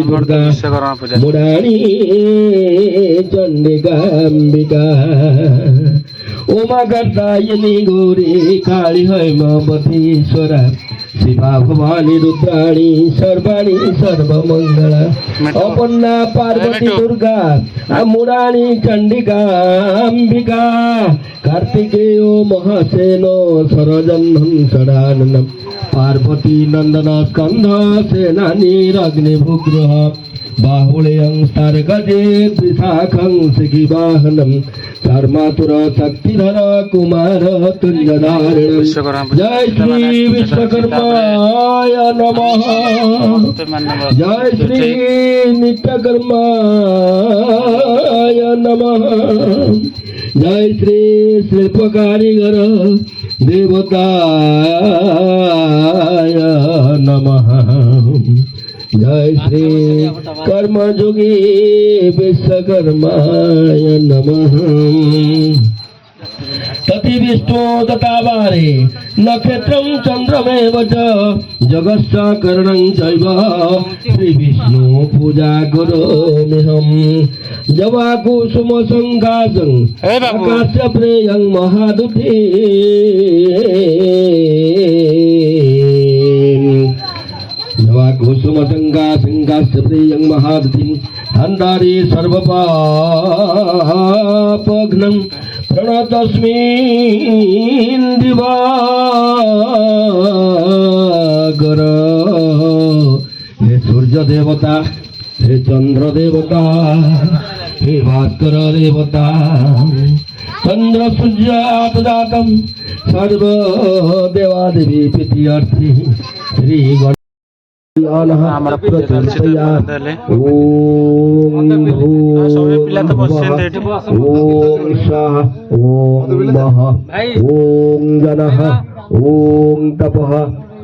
दुर्गा मुरारी चंडिकाम्बिका उमा कर्तायिनी गौरी काली हैमवतीश्वरा शिवा भवानी रुद्राणी सर्वाणी सर्वमंगला अपन्ना पार्वती दुर्गा मुरारी चंडिका अंबिका कार्तिकेय महासेनो सरजन्धन सदानंदम पार्वती नंदन स्कंद सेनानीरग्निभुग्रह बाहुल्यं स्तार्गजे त्रिशाखं शिखिवाहनं कर्मातुर शक्तिधर कुमार तुल्यधारिणं जय श्री विश्वकर्माय नमः जय श्री नित्यकर्माय नमः जय श्री शिल्पकारीगर देवताय नमः जय श्री कर्मयोगी विश्वकर्माय नमः तति विष्णु दत्तावारे नक्षत्रं चंद्रमेव च जगश्च करणं चैव श्री विष्णु पूजा करोम्यहम् जवा कुसुम संकाशं आकाश्य प्रेयं महादुते जवा कुसुम संकाशं प्रेयं महादुतिं हन्तारे सर्वपापघ्नं प्रणतस्मिन् दिवाकर हे सूर्य देवता हे चंद्र देवता हे भास्कर देवता चंद्र सूर्यात्मजातं सर्व देवादेवी प्रीत्यर्थी श्री ओम शाह ओम मह ओम जनः ओम तपः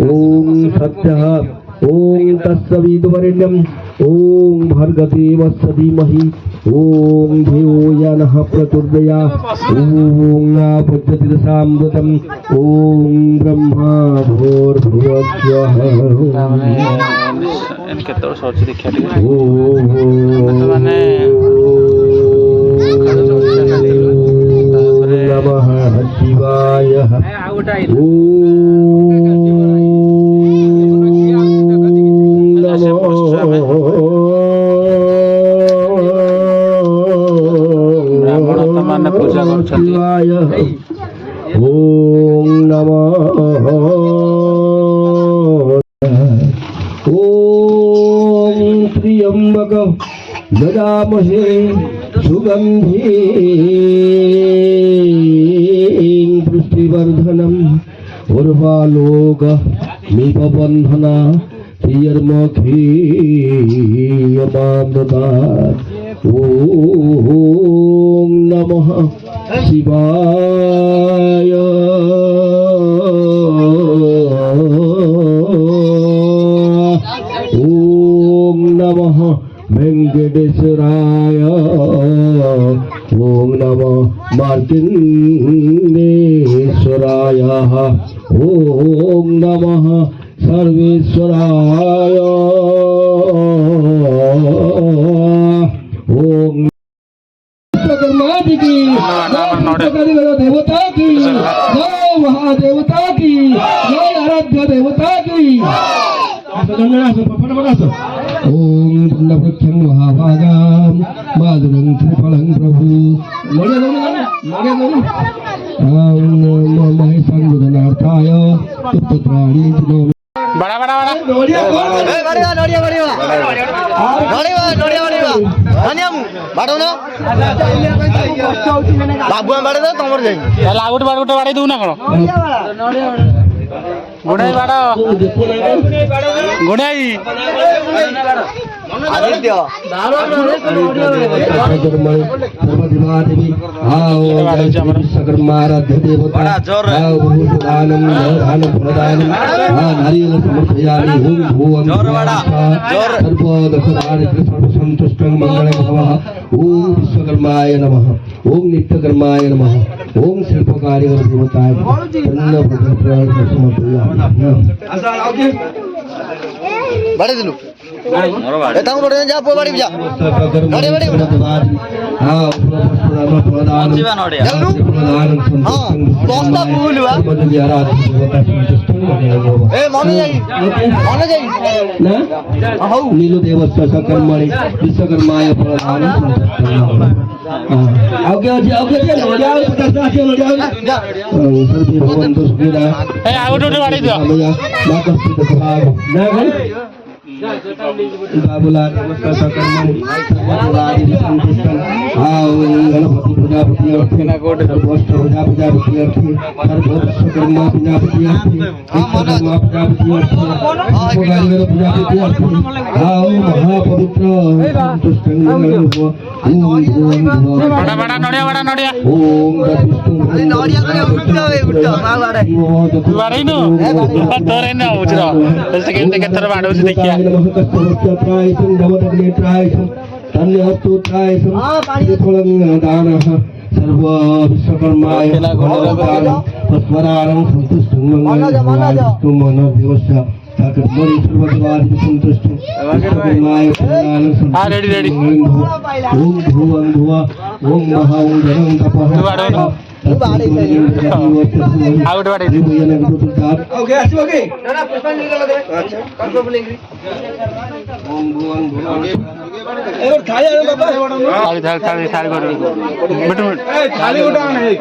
ओम सत्यः ओम तत्सवितुर्वरेण्यं ओम भर्गदेवस्य धीमहि ओम धियो यो नः प्रचोदयात् ओम पुत्रतिरसामृतम् ओम ब्रह्मा भूर्भुवस्वः इनके तो सोच देखिए माने नमः शिवाय ब्राह्मण पूजा शिवाय ओम नमः ओम त्र्यंबक गजामहे सुगंधिं पुष्टिवर्धनम् उर्वालोक मीपबन्धना प्रियर्मखीयमामृतात् ओम नमः शिवाय ओम नमः वेंकटेश्वराय ओम नमः मार्कण्डेश्वराय ओम नमः सर्वेश्वराय ओम विश्वकर्मा जी की देवता की जय महादेवता की जय आराध्य देवता की ओम पुण्यपुच्छं महाभागां माधुरं त्रिफलं प्रभु महेशानुदनार्थाय पुत्राणि बड़ा बड़ा बड़ा नोड़िया धन्यम बाड़ो ना बाबू बाड़े तो तमर जाई लागुट बाड़ुट बाड़े दू ना कोन गुणाई बाड़ो गुणाई आदित्य देवादेवी आओ जय श्री विश्वकर्मा आराध्य देवता आओ भूषदानम दानम प्रदानम नारियल समर्पयामि ओम भुवं सर्वदशनारित्र सर्वसंतुष्टं मंगलं भवः ओम विश्वकर्माय नमः ओम नित्यकर्माय नमः ओम शिल्पकार्य देवताय समर्पयामि বাড়ি দিলু এটাও বড় যা পো বাড়ি যা নড়ে বাড়ি हाँ দশটা ফুল এ মনে যাই মনে যাই ना नीलु देवस्य सकर्मणि विश्वकर्माय प्रदानं आओगे जाओ सर्वे भवन्तु सुखिनः এই আউট উঠে বাড়ি দিও ना कष्टित भाग ना बाबूलाल नमस्कार सकर्मणि सर्वदेवादि संतुष्टं आओ गणपति प्रजापति अर्थे सर्वोष्ट प्रजापति अर्थे सर्वोत्सकर्मा प्रजापति अर्थे विश्वकर्मा प्रजापति अर्थे उपकारिगर प्रजापति अर्थे आओ महापवित्र संतुष्टं मंगलं भव ओम বাড়া বাড়া নড়িয়া বাড়া নড়িয়া ओम विष्णु নড়িয়া করে উঠো মা বাড়ে বাড়াইনু তোরে না বুঝরা সেকেন্ড কেতর বাড়াউছি দেখিয়া सर्व विश्वकर्माय स्वरारं संतुष्टं मंगलं देवस्य कर्मणि सर्वदेवादि संतुष्टं विश्वकर्माय ready. ओम भुवं भुव ओम महा ओम जनं तपः আউট বাড়াই ओके ओके না পুষ্পাঞ্জলি গেল দে আচ্ছা কনফার্ম লিখি ओम भुवं भुव থালি থালি থালি থালি করে বিটু থালি ওটা নেই